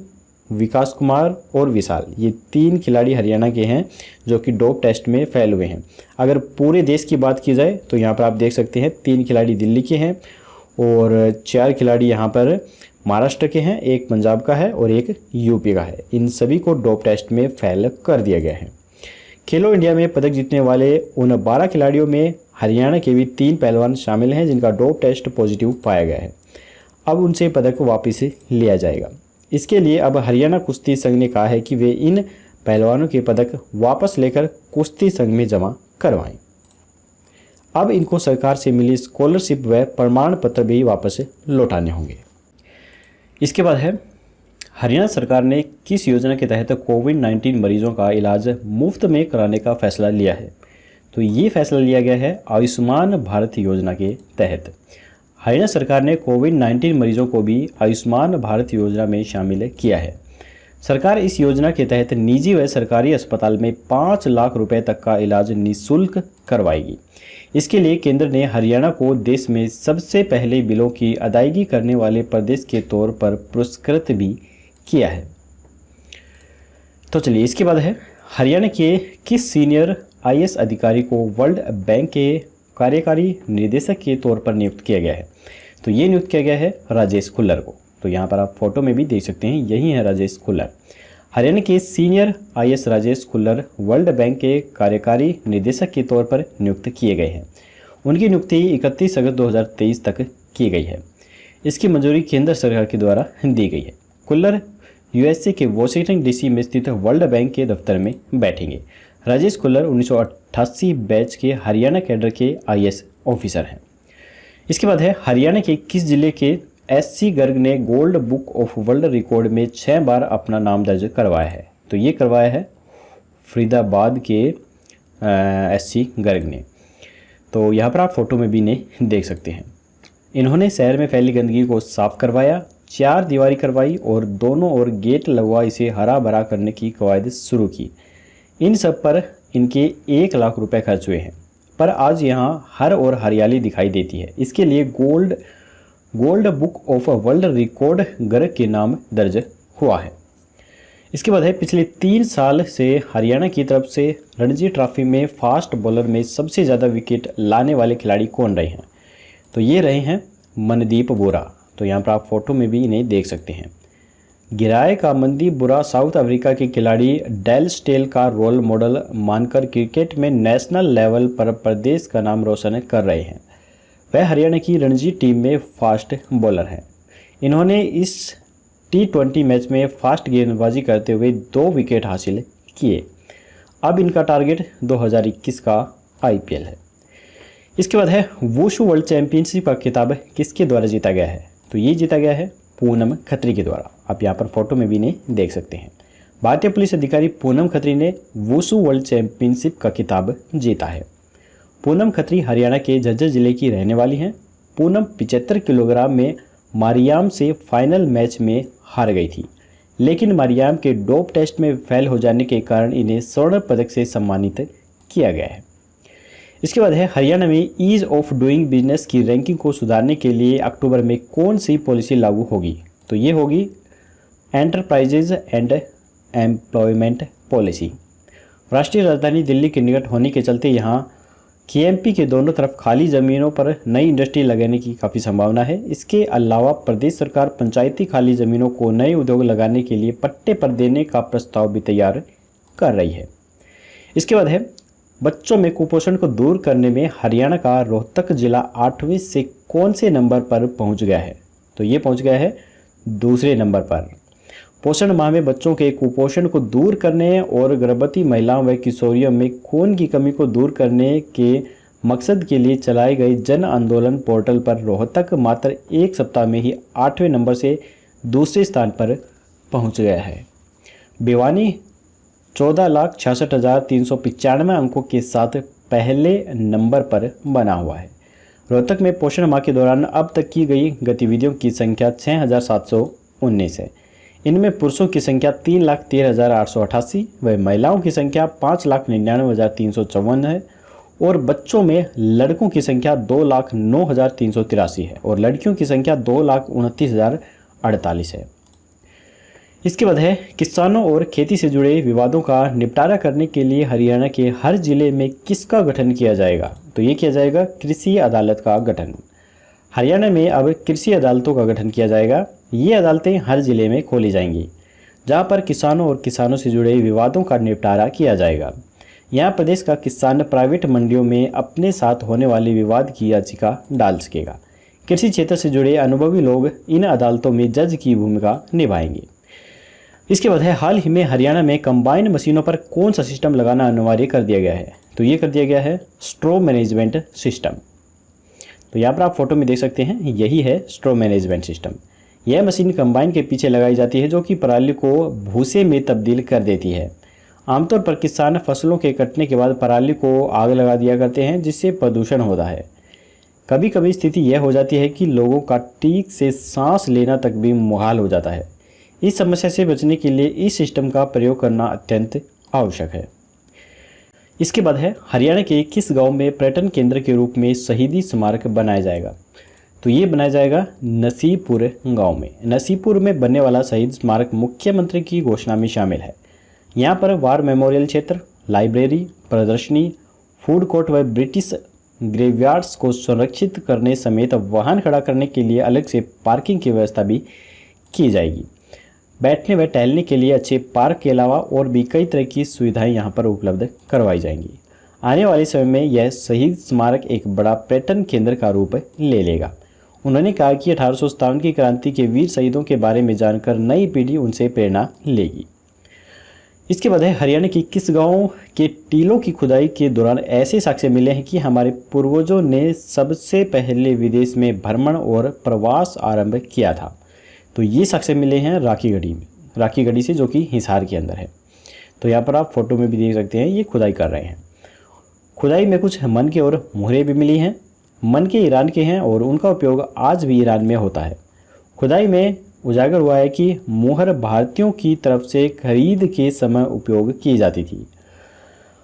विकास कुमार और विशाल, ये 3 खिलाड़ी हरियाणा के हैं जो कि डोप टेस्ट में फेल हुए हैं। अगर पूरे देश की बात की जाए तो यहाँ पर आप देख सकते हैं 3 खिलाड़ी दिल्ली के हैं और 4 खिलाड़ी यहाँ पर महाराष्ट्र के हैं, 1 पंजाब का है और 1 यूपी का है। इन सभी को डोप टेस्ट में फेल कर दिया गया है। खेलो इंडिया में पदक जीतने वाले उन 12 खिलाड़ियों में हरियाणा के भी 3 पहलवान शामिल हैं जिनका डोप टेस्ट पॉजिटिव पाया गया है। अब उनसे पदक वापस लिया जाएगा। इसके लिए अब हरियाणा कुश्ती संघ ने कहा है कि वे इन पहलवानों के पदक वापस लेकर कुश्ती संघ में जमा करवाएं। अब इनको सरकार से मिली स्कॉलरशिप व प्रमाण पत्र भी वापस लौटाने होंगे। इसके बाद है हरियाणा सरकार ने किस योजना के तहत कोविड-19 मरीजों का इलाज मुफ्त में कराने का फैसला लिया है? तो ये फैसला लिया गया है आयुष्मान भारत योजना के तहत। हरियाणा सरकार ने कोविड-19 मरीजों को भी आयुष्मान भारत योजना में शामिल किया है। सरकार इस योजना के तहत निजी व सरकारी अस्पताल में 5 लाख रुपए तक का इलाज निःशुल्क करवाएगी। इसके लिए केंद्र ने हरियाणा को देश में सबसे पहले बिलों की अदायगी करने वाले प्रदेश के तौर पर पुरस्कृत भी किया है। तो चलिए इसके बाद है हरियाणा के किस सीनियर IAS अधिकारी को वर्ल्ड बैंक के कार्यकारी निदेशक के तौर पर नियुक्त किया गया है? तो ये नियुक्त किया गया है राजेश खुल्लर को। तो यहाँ पर आप फोटो में भी देख सकते हैं, यही है राजेश खुल्लर। हरियाणा के senior IAS Rajesh Khullar world bank के कार्यकारी निदेशक के तौर पर नियुक्त किए गए हैं। उनकी नियुक्ति 31 अगस्त 2023 तक की गई है। इसकी मंजूरी केंद्र सरकार के द्वारा दी गई है। खुल्लर USA के वॉशिंगटन DC में स्थित वर्ल्ड बैंक के दफ्तर में बैठेंगे। राजेश खुल्लर 1988 बैच के हरियाणा कैडर के IAS ऑफिसर हैं। इसके बाद है हरियाणा के किस जिले के SC गर्ग ने gold book of world record में 6 बार अपना नाम दर्ज करवाया है? तो ये करवाया है फरीदाबाद के SC गर्ग ने। तो यहाँ पर आप फोटो में भी इन्हें देख सकते हैं। इन्होंने शहर में फैली गंदगी को साफ करवाया, 4 दीवारी करवाई और दोनों ओर गेट लगवा इसे हरा भरा करने की कवायद शुरू की। इन सब पर इनके 1 लाख रुपए खर्च हुए हैं, पर आज यहाँ हर ओर हरियाली दिखाई देती है। इसके लिए gold book of world record Garg के नाम दर्ज हुआ है। इसके बाद है पिछले 3 साल से हरियाणा की तरफ से रणजी ट्रॉफी में फास्ट बॉलर में सबसे ज़्यादा विकेट लाने वाले खिलाड़ी कौन रहे हैं? तो ये रहे हैं मनदीप बोरा। तो यहाँ पर आप फोटो में भी इन्हें देख सकते हैं। गिराए का मनदीप बोरा साउथ अफ्रीका के खिलाड़ी डेल स्टेल का रोल मॉडल मानकर क्रिकेट में नेशनल लेवल पर प्रदेश का नाम रोशन कर रहे हैं। वह हरियाणा की रणजी टीम में फास्ट बॉलर हैं। इन्होंने इस T20 मैच में फास्ट गेंदबाजी करते हुए 2 विकेट हासिल किए। अब इनका टारगेट 2021 का IPL है। इसके बाद है वुशु वर्ल्ड चैंपियनशिप का खिताब किसके द्वारा जीता गया है? तो ये जीता गया है पूनम खत्री के द्वारा। आप यहाँ पर फोटो में भी इन्हें देख सकते हैं। भारतीय पुलिस अधिकारी पूनम खत्री ने वुशु वर्ल्ड चैंपियनशिप का खिताब जीता है। पूनम खत्री हरियाणा के झज्जर जिले की रहने वाली हैं। पूनम 75 किलोग्राम में मारियाम से फाइनल मैच में हार गई थी, लेकिन मारियाम के डोप टेस्ट में फेल हो जाने के कारण इन्हें स्वर्ण पदक से सम्मानित किया गया है। इसके बाद है हरियाणा में ईज ऑफ डूइंग बिजनेस की रैंकिंग को सुधारने के लिए अक्टूबर में कौन सी पॉलिसी लागू होगी? तो ये होगी एंटरप्राइजेज एंड एम्प्लॉयमेंट पॉलिसी। राष्ट्रीय राजधानी दिल्ली के निकट होने के चलते यहाँ केएमपी के दोनों तरफ खाली ज़मीनों पर नई इंडस्ट्री लगाने की काफ़ी संभावना है। इसके अलावा प्रदेश सरकार पंचायती खाली ज़मीनों को नए उद्योग लगाने के लिए पट्टे पर देने का प्रस्ताव भी तैयार कर रही है। इसके बाद है बच्चों में कुपोषण को दूर करने में हरियाणा का रोहतक जिला 8वें से कौन से नंबर पर पहुंच गया है? तो ये पहुंच गया है दूसरे नंबर पर। पोषण माह में बच्चों के कुपोषण को दूर करने और गर्भवती महिलाओं व किशोरियों में खून की कमी को दूर करने के मकसद के लिए चलाए गए जन आंदोलन पोर्टल पर रोहतक मात्र एक सप्ताह में ही 8वें नंबर से दूसरे स्थान पर पहुंच गया है। भिवानी 14,66,395 अंकों के साथ पहले नंबर पर बना हुआ है। रोहतक में पोषण माह के दौरान अब तक की गई गतिविधियों की संख्या 6,719 है। इनमें पुरुषों की संख्या 3,13,888 व महिलाओं की संख्या 5,99,354 है और बच्चों में लड़कों की संख्या 2,09,383 है और लड़कियों की संख्या 2,29,048 है। इसके बाद है किसानों और खेती से जुड़े विवादों का निपटारा करने के लिए हरियाणा के हर जिले में किसका गठन किया जाएगा? तो ये किया जाएगा कृषि अदालत का गठन। हरियाणा में अब कृषि अदालतों का गठन किया जाएगा। ये अदालतें हर जिले में खोली जाएंगी जहां पर किसानों और किसानों से जुड़े विवादों का निपटारा किया जाएगा। यहाँ प्रदेश का किसान प्राइवेट मंडियों में अपने साथ होने वाले विवाद की याचिका डाल सकेगा। कृषि क्षेत्र से जुड़े अनुभवी लोग इन अदालतों में जज की भूमिका निभाएंगे। इसके बाद है हाल ही में हरियाणा में कंबाइन मशीनों पर कौन सा सिस्टम लगाना अनिवार्य कर दिया गया है? तो ये कर दिया गया है स्ट्रो मैनेजमेंट सिस्टम। तो यहाँ पर आप फोटो में देख सकते हैं, यही है स्ट्रो मैनेजमेंट सिस्टम। यह मशीन कंबाइन के पीछे लगाई जाती है जो कि पराली को भूसे में तब्दील कर देती है। आमतौर पर किसान फसलों के कटने के बाद पराली को आग लगा दिया करते हैं जिससे प्रदूषण होता है। कभी कभी स्थिति यह हो जाती है कि लोगों का ठीक से सांस लेना तक भी मुहाल हो जाता है। इस समस्या से बचने के लिए इस सिस्टम का प्रयोग करना अत्यंत आवश्यक है। इसके बाद है हरियाणा के किस गांव में पर्यटन केंद्र के रूप में शहीदी स्मारक बनाया जाएगा? तो ये बनाया जाएगा नसीपुर गांव में। नसीपुर में बनने वाला शहीद स्मारक मुख्यमंत्री की घोषणा में शामिल है। यहाँ पर वार मेमोरियल क्षेत्र, लाइब्रेरी, प्रदर्शनी, फूड कोर्ट व ब्रिटिश ग्रेवयार्ड्स को संरक्षित करने समेत वाहन खड़ा करने के लिए अलग से पार्किंग की व्यवस्था भी की जाएगी। बैठने व टहलने के लिए अच्छे पार्क के अलावा और भी कई तरह की सुविधाएं यहां पर उपलब्ध करवाई जाएंगी। आने वाले समय में यह शहीद स्मारक एक बड़ा पर्यटन केंद्र का रूप ले लेगा। उन्होंने कहा कि 1857 की क्रांति के वीर शहीदों के बारे में जानकर नई पीढ़ी उनसे प्रेरणा लेगी। इसके बाद है हरियाणा की किस गांव के टीलों की खुदाई के दौरान ऐसे साक्ष्य मिले हैं कि हमारे पूर्वजों ने सबसे पहले विदेश में भ्रमण और प्रवास आरंभ किया था? तो ये साक्ष्य मिले हैं राखीगढ़ी में, राखीगढ़ी से जो कि हिसार के अंदर है। तो यहाँ पर आप फोटो में भी देख सकते हैं, ये खुदाई कर रहे हैं। खुदाई में कुछ मन के और मोहरें भी मिली हैं। मन के ईरान के हैं और उनका उपयोग आज भी ईरान में होता है। खुदाई में उजागर हुआ है कि मोहर भारतीयों की तरफ से खरीद के समय उपयोग की जाती थी।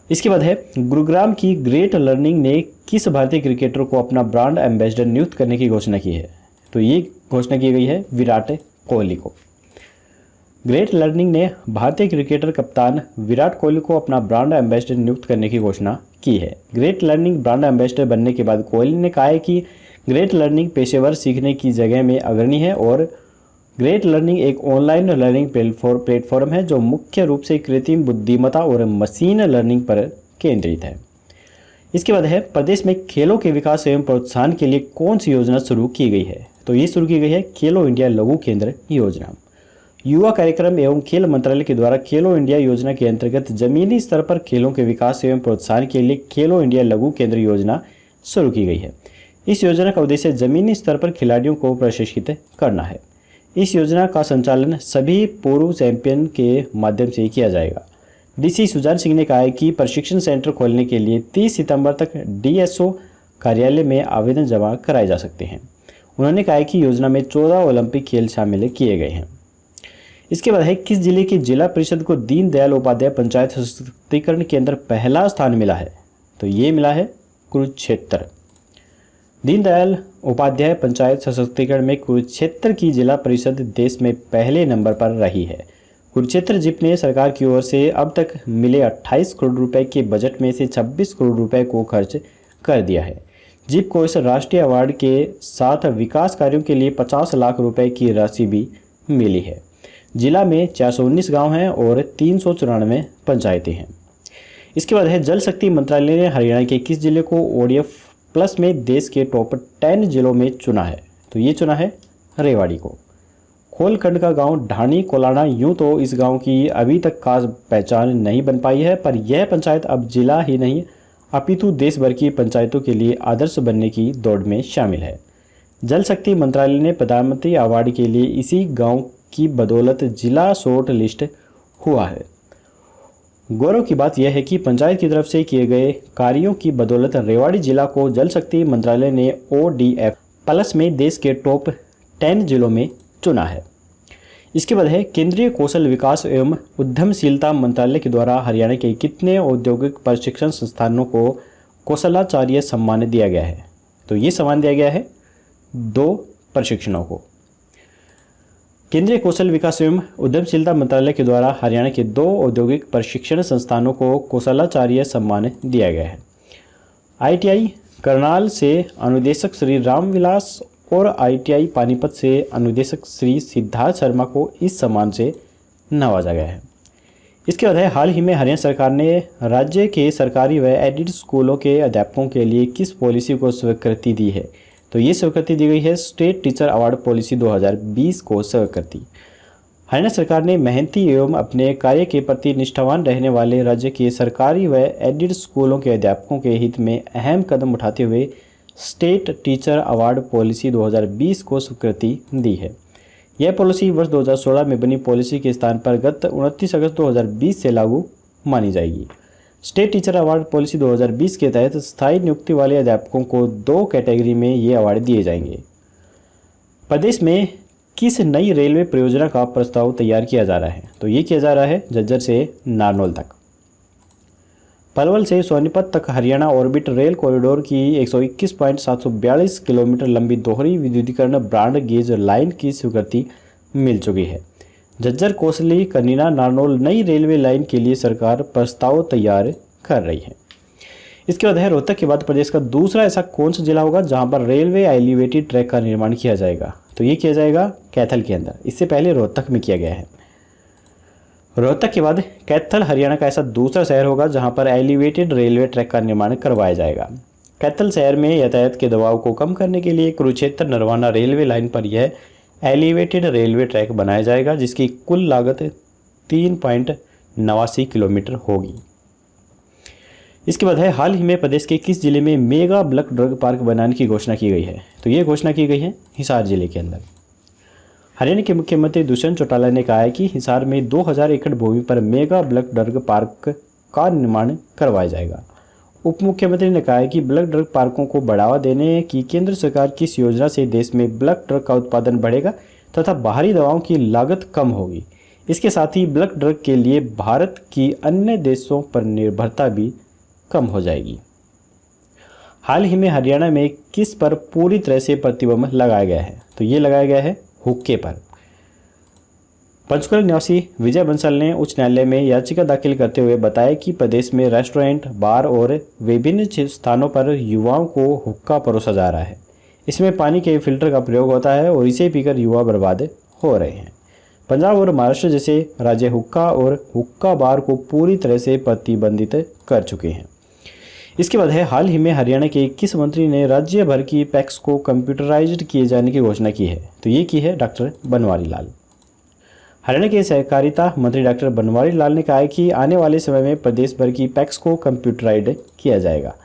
इसके बाद है गुरुग्राम की ग्रेट लर्निंग ने किस भारतीय क्रिकेटर को अपना ब्रांड एम्बेसडर नियुक्त करने की घोषणा की है? तो ये घोषणा की गई है विराट कोहली को। ग्रेट लर्निंग ने भारतीय क्रिकेटर कप्तान विराट कोहली को अपना ब्रांड एम्बेसडर नियुक्त करने की घोषणा की है। ग्रेट लर्निंग ब्रांड एम्बेसडर बनने के बाद कोहली ने कहा है कि ग्रेट लर्निंग पेशेवर सीखने की जगह में अग्रणी है और ग्रेट लर्निंग एक ऑनलाइन लर्निंग प्लेटफॉर्म है जो मुख्य रूप से कृत्रिम बुद्धिमत्ता और मशीन लर्निंग पर केंद्रित है। इसके बाद है प्रदेश में खेलों के विकास एवं प्रोत्साहन के लिए कौन सी योजना शुरू की गई है? तो ये शुरू की गई है खेलो इंडिया लघु केंद्र योजना। युवा कार्यक्रम एवं खेल मंत्रालय के द्वारा खेलो इंडिया योजना के अंतर्गत जमीनी स्तर पर खेलों के विकास एवं प्रोत्साहन के लिए खेलो इंडिया लघु केंद्र योजना शुरू की गई है। इस योजना का उद्देश्य जमीनी स्तर पर खिलाड़ियों को प्रशिक्षित करना है। इस योजना का संचालन सभी पूर्व चैंपियन के माध्यम से किया जाएगा। डीसी सुजान सिंह ने कहा है कि प्रशिक्षण सेंटर खोलने के लिए 30 सितंबर तक डीएसओ कार्यालय में आवेदन जमा कराए जा सकते हैं। उन्होंने कहा है कि योजना में 14 ओलंपिक खेल शामिल किए गए हैं। इसके बाद है, किस जिले की जिला परिषद को दीनदयाल उपाध्याय पंचायत सशक्तिकरण के अंदर पहला स्थान मिला है? तो ये मिला है कुरुक्षेत्र। दीनदयाल उपाध्याय पंचायत सशक्तिकरण में कुरुक्षेत्र की जिला परिषद देश में पहले नंबर पर रही है। कुरुक्षेत्र जिप ने सरकार की ओर से अब तक मिले 28 करोड़ रुपए के बजट में से 26 करोड़ रुपए को खर्च कर दिया है। जिप को इस राष्ट्रीय अवार्ड के साथ विकास कार्यों के लिए 50 लाख रुपए की राशि भी मिली है। जिला में 419 गांव हैं और 394 पंचायतें हैं। इसके बाद है, जल शक्ति मंत्रालय ने हरियाणा के किस जिले को ओडीएफ प्लस में देश के टॉप 10 जिलों में चुना है? तो ये चुना है रेवाड़ी को। खोलखंड का गांव ढाणी कोलाना, यूं तो इस गांव की अभी तक खास पहचान नहीं बन पाई है, पर यह पंचायत अब जिला ही नहीं अपितु देश भर की पंचायतों के लिए आदर्श बनने की दौड़ में शामिल है। जल शक्ति मंत्रालय ने प्रधानमंत्री अवार्ड के लिए इसी गांव की बदौलत जिला शॉर्ट लिस्ट हुआ है। गौरव की बात यह है कि पंचायत की तरफ से किए गए कार्यों की बदौलत रेवाड़ी जिला को जल शक्ति मंत्रालय ने ओडीएफ प्लस में देश के टॉप 10 जिलों में चुना है। इसके बाद है, केंद्रीय कौशल विकास एवं उद्यमशीलता मंत्रालय के द्वारा हरियाणा के कितने औद्योगिक प्रशिक्षण संस्थानों को कौशलाचार्य सम्मान दिया गया है? तो ये सम्मान दिया गया है 2 प्रशिक्षणों को। केंद्रीय कौशल विकास एवं उद्यमशीलता मंत्रालय के द्वारा हरियाणा के 2 औद्योगिक प्रशिक्षण संस्थानों को कौशलाचार्य सम्मान दिया गया है। आईटीआई करनाल से अनुदेशक श्री रामविलास और आईटीआई पानीपत से अनुदेशक श्री सिद्धार्थ शर्मा को इस सम्मान से नवाजा गया है। इसके बाद है, हाल ही में हरियाणा सरकार ने राज्य के सरकारी व एडेड स्कूलों के अध्यापकों के लिए किस पॉलिसी को स्वीकृति दी है? तो ये स्वीकृति दी गई है स्टेट टीचर अवार्ड पॉलिसी 2020 को स्वीकृति। हरियाणा सरकार ने मेहनती एवं अपने कार्य के प्रति निष्ठावान रहने वाले राज्य के सरकारी व एडेड स्कूलों के अध्यापकों के हित में अहम कदम उठाते हुए स्टेट टीचर अवार्ड पॉलिसी 2020 को स्वीकृति दी है। यह पॉलिसी वर्ष 2016 में बनी पॉलिसी के स्थान पर गत 29 अगस्त 2020 से लागू मानी जाएगी। स्टेट टीचर अवार्ड पॉलिसी 2020 के तहत स्थायी नियुक्ति वाले अध्यापकों को 2 कैटेगरी में ये अवार्ड दिए जाएंगे। प्रदेश में किस नई रेलवे परियोजना का प्रस्ताव तैयार किया जा रहा है? तो ये किया जा रहा है झज्जर से नारनौल तक। पलवल से सोनीपत तक हरियाणा ऑर्बिट रेल कॉरिडोर की 121.742 किलोमीटर लंबी दोहरी विद्युतीकरण ब्रॉड गेज लाइन की स्वीकृति मिल चुकी है। झज्जर कोसली कनीना नारनौल नई रेलवे लाइन के लिए सरकार प्रस्ताव तैयार कर रही है। इसके बाद है, रोहतक के बाद प्रदेश का दूसरा ऐसा कौन सा जिला होगा जहां पर रेलवे एलिवेटेड ट्रैक का निर्माण किया जाएगा? तो ये किया जाएगा कैथल के अंदर। इससे पहले रोहतक में किया गया है। रोहतक के बाद कैथल हरियाणा का ऐसा दूसरा शहर होगा जहां पर एलिवेटेड रेलवे ट्रैक का निर्माण करवाया जाएगा। कैथल शहर में यातायात के दबाव को कम करने के लिए कुरुक्षेत्र नरवाना रेलवे लाइन पर यह एलिवेटेड रेलवे ट्रैक बनाया जाएगा, जिसकी कुल लागत 3.89 किलोमीटर होगी। इसके बाद है, हाल ही में प्रदेश के किस जिले में मेगा ब्लक ड्रग पार्क बनाने की घोषणा की गई है? तो ये घोषणा की गई है हिसार जिले के अंदर। हरियाणा के मुख्यमंत्री दुष्यंत चौटाला ने कहा है कि हिसार में 2000 एकड़ भूमि पर मेगा ब्लक ड्रग पार्क का निर्माण करवाया जाएगा। उप मुख्यमंत्री ने कहा है कि ब्लक ड्रग पार्कों को बढ़ावा देने की केंद्र सरकार की इस योजना से देश में ब्लक ड्रग का उत्पादन बढ़ेगा तथा बाहरी दवाओं की लागत कम होगी। इसके साथ ही ब्लक ड्रग के लिए भारत की अन्य देशों पर निर्भरता भी कम हो जाएगी। हाल ही में हरियाणा में किस पर पूरी तरह से प्रतिबंध लगाया गया है? तो ये लगाया गया है हुक्के पर। पंचकुला निवासी विजय बंसल ने उच्च न्यायालय में याचिका दाखिल करते हुए बताया कि प्रदेश में रेस्टोरेंट, बार और विभिन्न स्थानों पर युवाओं को हुक्का परोसा जा रहा है। इसमें पानी के फिल्टर का प्रयोग होता है और इसे पीकर युवा बर्बाद हो रहे हैं। पंजाब और महाराष्ट्र जैसे राज्य हुक्का और हुक्का बार को पूरी तरह से प्रतिबंधित कर चुके हैं। इसके बाद है, हाल ही में हरियाणा के किस मंत्री ने राज्य भर की पैक्स को कंप्यूटराइज्ड किए जाने की घोषणा की है? तो ये की है डॉक्टर बनवारी लाल। हरियाणा के सहकारिता मंत्री डॉक्टर बनवारी लाल ने कहा है कि आने वाले समय में प्रदेश भर की पैक्स को कंप्यूटराइज्ड किया जाएगा,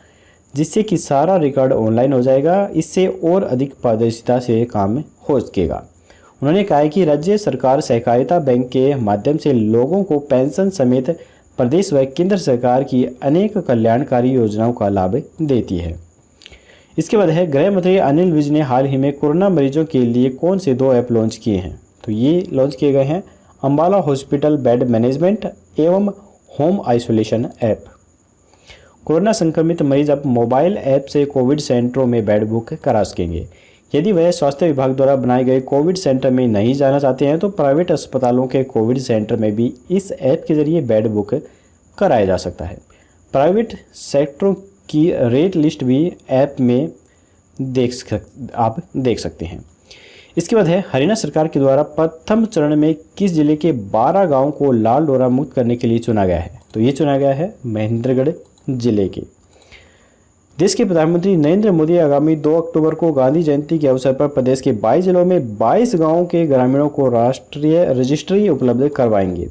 जिससे कि सारा रिकॉर्ड ऑनलाइन हो जाएगा। इससे और अधिक पारदर्शिता से काम हो सकेगा। उन्होंने कहा है कि राज्य सरकार सहकारिता बैंक के माध्यम से लोगों को पेंशन समेत प्रदेश व केंद्र सरकार की अनेक कल्याणकारी योजनाओं का लाभ देती है। इसके बाद है, गृह मंत्री अनिल विज ने हाल ही में कोरोना मरीजों के लिए कौन से 2 ऐप लॉन्च किए हैं? तो ये लॉन्च किए गए हैं अंबाला हॉस्पिटल बेड मैनेजमेंट एवं होम आइसोलेशन ऐप। कोरोना संक्रमित मरीज अब मोबाइल ऐप से कोविड सेंटरों में बेड बुक करा सकेंगे। यदि वह स्वास्थ्य विभाग द्वारा बनाए गए कोविड सेंटर में नहीं जाना चाहते हैं तो प्राइवेट अस्पतालों के कोविड सेंटर में भी इस ऐप के जरिए बेड बुक कराया जा सकता है। प्राइवेट सेक्टरों की रेट लिस्ट भी ऐप में आप देख सकते हैं। इसके बाद है, हरियाणा सरकार के द्वारा प्रथम चरण में किस जिले के 12 गाँव को लाल डोरा मुक्त करने के लिए चुना गया है? तो ये चुना गया है महेंद्रगढ़ जिले के। देश के प्रधानमंत्री नरेंद्र मोदी आगामी 2 अक्टूबर को गांधी जयंती के अवसर पर प्रदेश के 22 जिलों में 22 गांवों के ग्रामीणों को राष्ट्रीय रजिस्ट्री उपलब्ध करवाएंगे।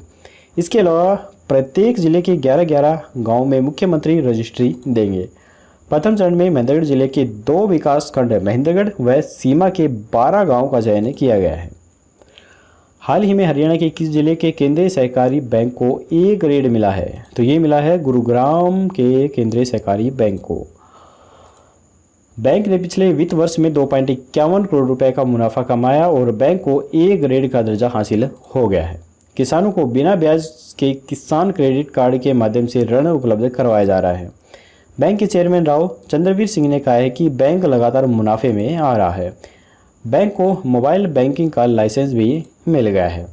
इसके अलावा प्रत्येक जिले के 11-11 गाँव में मुख्यमंत्री रजिस्ट्री देंगे। प्रथम चरण में महेंद्रगढ़ जिले के 2 विकास खंड महेंद्रगढ़ व सीमा के 12 गाँव का चयन किया गया है। हाल ही में हरियाणा के किस जिले के केंद्रीय सहकारी बैंक को ए ग्रेड मिला है? तो ये मिला है गुरुग्राम के केंद्रीय सहकारी बैंक को। बैंक ने पिछले वित्त वर्ष में 2.51 करोड़ रुपए का मुनाफा कमाया और बैंक को ए ग्रेड का दर्जा हासिल हो गया है। किसानों को बिना ब्याज के किसान क्रेडिट कार्ड के माध्यम से ऋण उपलब्ध करवाया जा रहा है। बैंक के चेयरमैन राव चंद्रवीर सिंह ने कहा है कि बैंक लगातार मुनाफे में आ रहा है। बैंक को मोबाइल बैंकिंग का लाइसेंस भी मिल गया है।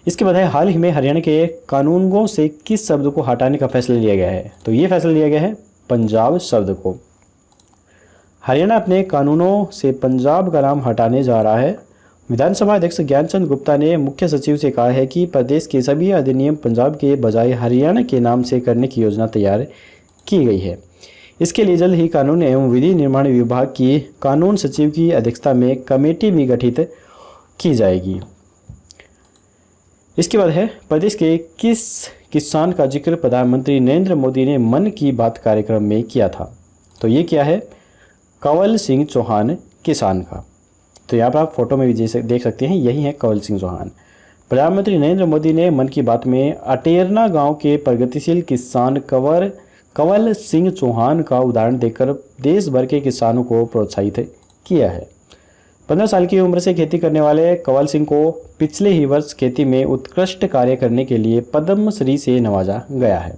इसके बाद हाल ही में हरियाणा के कानूनगों से किस शब्द को हटाने का फैसला लिया गया है? तो ये फैसला लिया गया है पंजाब शब्द को। हरियाणा अपने कानूनों से पंजाब का नाम हटाने जा रहा है। विधानसभा अध्यक्ष ज्ञानचंद गुप्ता ने मुख्य सचिव से कहा है कि प्रदेश के सभी अधिनियम पंजाब के बजाय हरियाणा के नाम से करने की योजना तैयार की गई है। इसके लिए जल्द ही कानून एवं विधि निर्माण विभाग की कानून सचिव की अध्यक्षता में कमेटी भी गठित की जाएगी। इसके बाद है, प्रदेश के किस किसान का जिक्र प्रधानमंत्री नरेंद्र मोदी ने मन की बात कार्यक्रम में किया था? तो ये क्या है? कंवल सिंह चौहान किसान का। तो यहाँ पर आप फोटो में भी देख सकते हैं, यही है कंवल सिंह चौहान। प्रधानमंत्री नरेंद्र मोदी ने मन की बात में अटेरना गांव के प्रगतिशील किसान कंवल सिंह चौहान का उदाहरण देकर देश भर के किसानों को प्रोत्साहित किया है। 15 साल की उम्र से खेती करने वाले कंवल सिंह को पिछले ही वर्ष खेती में उत्कृष्ट कार्य करने के लिए पद्मश्री से नवाजा गया है।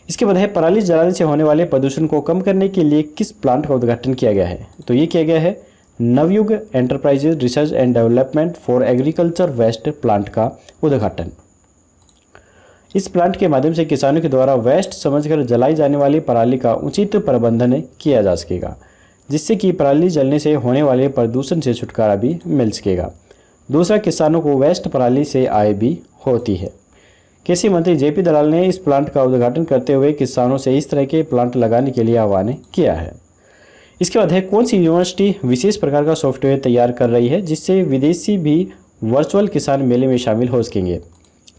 इसके बाद है, पराली जलाने से होने वाले प्रदूषण को कम करने के लिए किस प्लांट का उद्घाटन किया गया है? तो ये किया गया है Navyug enterprises research and development for agriculture waste plant का उद्घाटन। इस प्लांट के माध्यम से किसानों के द्वारा वेस्ट समझकर जलाई जाने वाली पराली का उचित प्रबंधन किया जा सकेगा, जिससे कि पराली जलने से होने वाले प्रदूषण से छुटकारा भी मिल सकेगा। दूसरा, किसानों को वेस्ट पराली से आय भी होती है। कृषि मंत्री जेपी दलाल ने इस प्लांट का उद्घाटन करते हुए किसानों से इस तरह के प्लांट लगाने के लिए आह्वान किया है। इसके बाद है, कौन सी यूनिवर्सिटी विशेष प्रकार का सॉफ्टवेयर तैयार कर रही है जिससे विदेशी भी वर्चुअल किसान मेले में शामिल हो सकेंगे?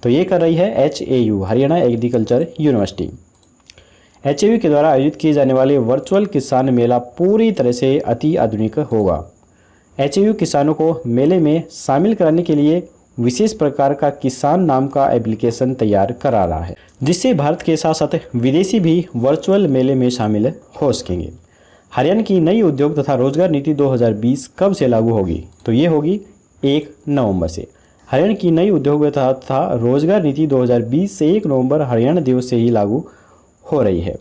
तो ये कर रही है HAU Haryana agriculture university. HAU के द्वारा आयोजित किए जाने वाले वर्चुअल किसान मेला पूरी तरह से अति आधुनिक होगा। HAU किसानों को मेले में शामिल कराने के लिए विशेष प्रकार का किसान नाम का एप्लीकेशन तैयार करा रहा है, जिससे भारत के साथ साथ विदेशी भी वर्चुअल मेले में शामिल हो सकेंगे। हरियाणा की नई उद्योग तथा रोजगार नीति 2020 कब से लागू होगी? तो ये होगी 1 नवंबर से। हरियाणा की नई उद्योग तथा रोजगार नीति 2020 से 1 नवंबर हरियाणा दिवस से ही लागू हो रही है।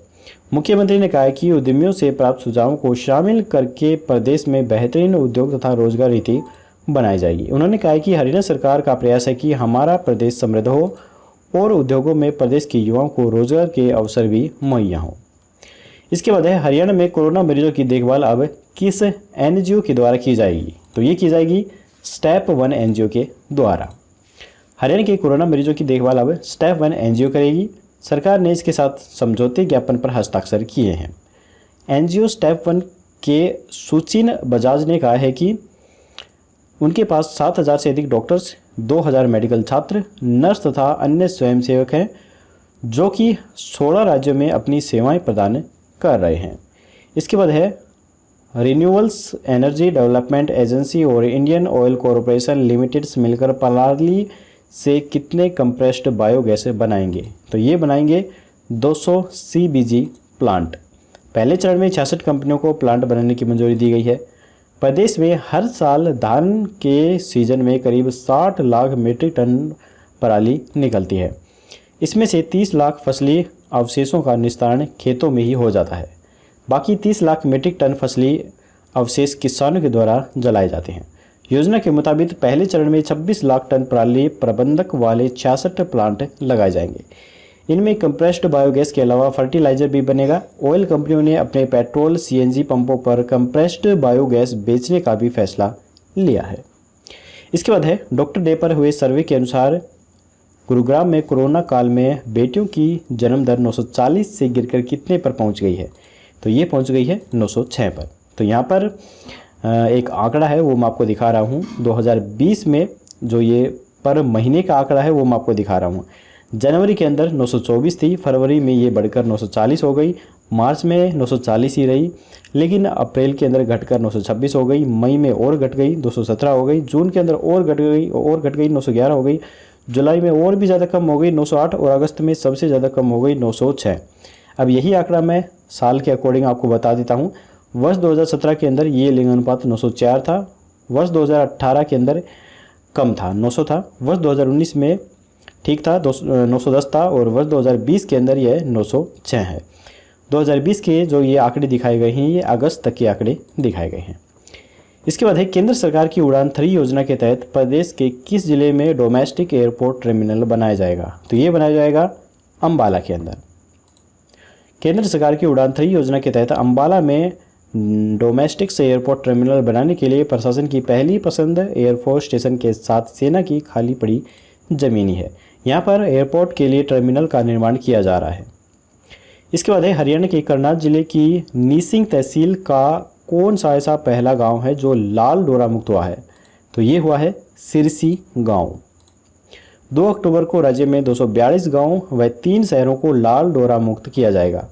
मुख्यमंत्री ने कहा है कि उद्यमियों से प्राप्त सुझावों को शामिल करके प्रदेश में बेहतरीन उद्योग तथा रोजगार नीति बनाई जाएगी। उन्होंने कहा कि हरियाणा सरकार का प्रयास है कि हमारा प्रदेश समृद्ध हो और उद्योगों में प्रदेश के युवाओं को रोजगार के अवसर भी मुहैया हो। इसके बाद है, हरियाणा में कोरोना मरीजों की देखभाल अब किस NGO के द्वारा की जाएगी? तो ये की जाएगी स्टेप 1 NGO के द्वारा। हरियाणा के कोरोना मरीजों की देखभाल अब स्टेप 1 NGO करेगी। सरकार ने इसके साथ समझौते ज्ञापन पर हस्ताक्षर किए हैं। NGO स्टेप 1 के सुचिन बजाज ने कहा है कि उनके पास 7,000 से अधिक डॉक्टर्स, 2,000 मेडिकल छात्र, नर्स तथा अन्य स्वयंसेवक हैं, जो कि 16 राज्यों में अपनी सेवाएं प्रदान कर रहे हैं। इसके बाद है, रिन्यूएबल्स एनर्जी डेवलपमेंट एजेंसी और इंडियन ऑयल कॉरपोरेशन लिमिटेड मिलकर पराली से कितने कंप्रेस्ड बायोगैस बनाएंगे? तो ये बनाएंगे 200 CBG प्लांट। पहले चरण में 66 कंपनियों को प्लांट बनाने की मंजूरी दी गई है। प्रदेश में हर साल धान के सीजन में करीब 60 लाख मीट्रिक टन पराली निकलती है। इसमें से 30 लाख फसली अवशेषों का निस्तारण खेतों में ही हो जाता है। बाकी 30 लाख मीट्रिक टन फसली अवशेष किसानों के द्वारा जलाए जाते हैं। योजना के मुताबिक पहले चरण में 26 लाख टन पराली प्रबंधक वाले 66 प्लांट लगाए जाएंगे। इनमें कंप्रेस्ड बायोगैस के अलावा फर्टिलाइजर भी बनेगा। ऑयल कंपनियों ने अपने पेट्रोल CNG पंपों पर कंप्रेस्ड बायोगैस बेचने का भी फैसला लिया है। इसके बाद है डॉक्टर डे पर हुए सर्वे के अनुसार गुरुग्राम में कोरोना काल में बेटियों की जन्म दर 940 से गिरकर कितने पर पहुंच गई है? तो ये पहुंच गई है 906 पर। तो यहाँ पर एक आंकड़ा है वो मैं आपको दिखा रहा हूँ। 2020 में जो ये पर महीने का आंकड़ा है वो मैं आपको दिखा रहा हूँ। जनवरी के अंदर 924 थी, फरवरी में ये बढ़कर 940 हो गई, मार्च में 940 ही रही, लेकिन अप्रैल के अंदर घटकर 926 हो गई, मई में और घट गई 217 हो गई, जून के अंदर और घट गई 911 हो गई, जुलाई में और भी ज़्यादा कम हो गई 908 और अगस्त में सबसे ज़्यादा कम हो गई 906। अब यही आंकड़ा मैं साल के अकॉर्डिंग आपको बता देता हूँ। वर्ष 2017 के अंदर ये लिंग अनुपात 904 था, वर्ष 2018 के अंदर कम था 900 था, वर्ष 2019 में ठीक था 910 था और वर्ष 2020 के अंदर यह 906 है। 2020 के जो ये आंकड़े दिखाए गए हैं ये अगस्त तक के आंकड़े दिखाए गए हैं। इसके बाद है केंद्र सरकार की उड़ान 3 योजना के तहत प्रदेश के किस जिले में डोमेस्टिक एयरपोर्ट टर्मिनल बनाया जाएगा? तो ये बनाया जाएगा अम्बाला के अंदर। केंद्र सरकार की उड़ान 3 योजना के तहत अम्बाला में डोमेस्टिक से एयरपोर्ट टर्मिनल बनाने के लिए प्रशासन की पहली पसंद एयरफोर्स स्टेशन के साथ सेना की खाली पड़ी ज़मीन ही है। यहाँ पर एयरपोर्ट के लिए टर्मिनल का निर्माण किया जा रहा है। इसके बाद है हरियाणा के करनाल जिले की नीसिंग तहसील का कौन सा ऐसा पहला गांव है जो लाल डोरा मुक्त हुआ है? तो ये हुआ है सिरसी गांव। 2 अक्टूबर को राज्य में 242 गांव व 3 शहरों को लाल डोरा मुक्त किया जाएगा।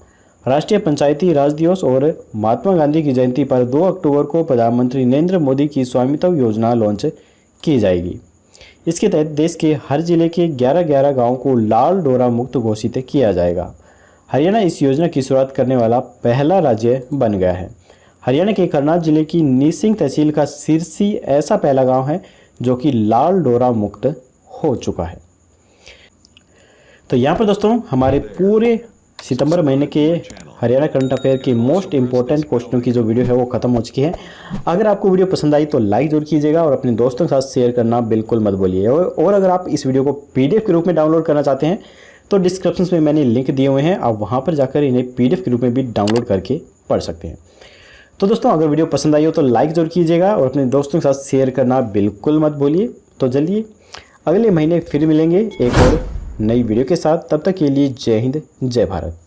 राष्ट्रीय पंचायती राज दिवस और महात्मा गांधी की जयंती पर 2 अक्टूबर को प्रधानमंत्री नरेंद्र मोदी की स्वामित्व योजना लॉन्च की जाएगी। इसके तहत देश के हर जिले के 11-11 गाँव को लाल डोरा मुक्त घोषित किया जाएगा। हरियाणा इस योजना की शुरुआत करने वाला पहला राज्य बन गया है। हरियाणा के करनाल जिले की नीसिंग तहसील का सिरसी ऐसा पहला गांव है जो कि लाल डोरा मुक्त हो चुका है। तो यहाँ पर दोस्तों हमारे पूरे सितंबर महीने के हरियाणा करंट अफेयर के मोस्ट इंपॉर्टेंट क्वेश्चनों की जो वीडियो है वो खत्म हो चुकी है। अगर आपको वीडियो पसंद आई तो लाइक जरूर कीजिएगा और अपने दोस्तों के साथ शेयर करना बिल्कुल मत भूलिए। और अगर आप इस वीडियो को PDF के रूप में डाउनलोड करना चाहते हैं तो डिस्क्रिप्शन में मैंने लिंक दिए हुए हैं, आप वहाँ पर जाकर इन्हें PDF के रूप में भी डाउनलोड करके पढ़ सकते हैं। तो दोस्तों अगर वीडियो पसंद आई हो तो लाइक जरूर कीजिएगा और अपने दोस्तों के साथ शेयर करना बिल्कुल मत भूलिए। तो चलिए अगले महीने फिर मिलेंगे एक और नई वीडियो के साथ। तब तक के लिए जय हिंद, जय भारत।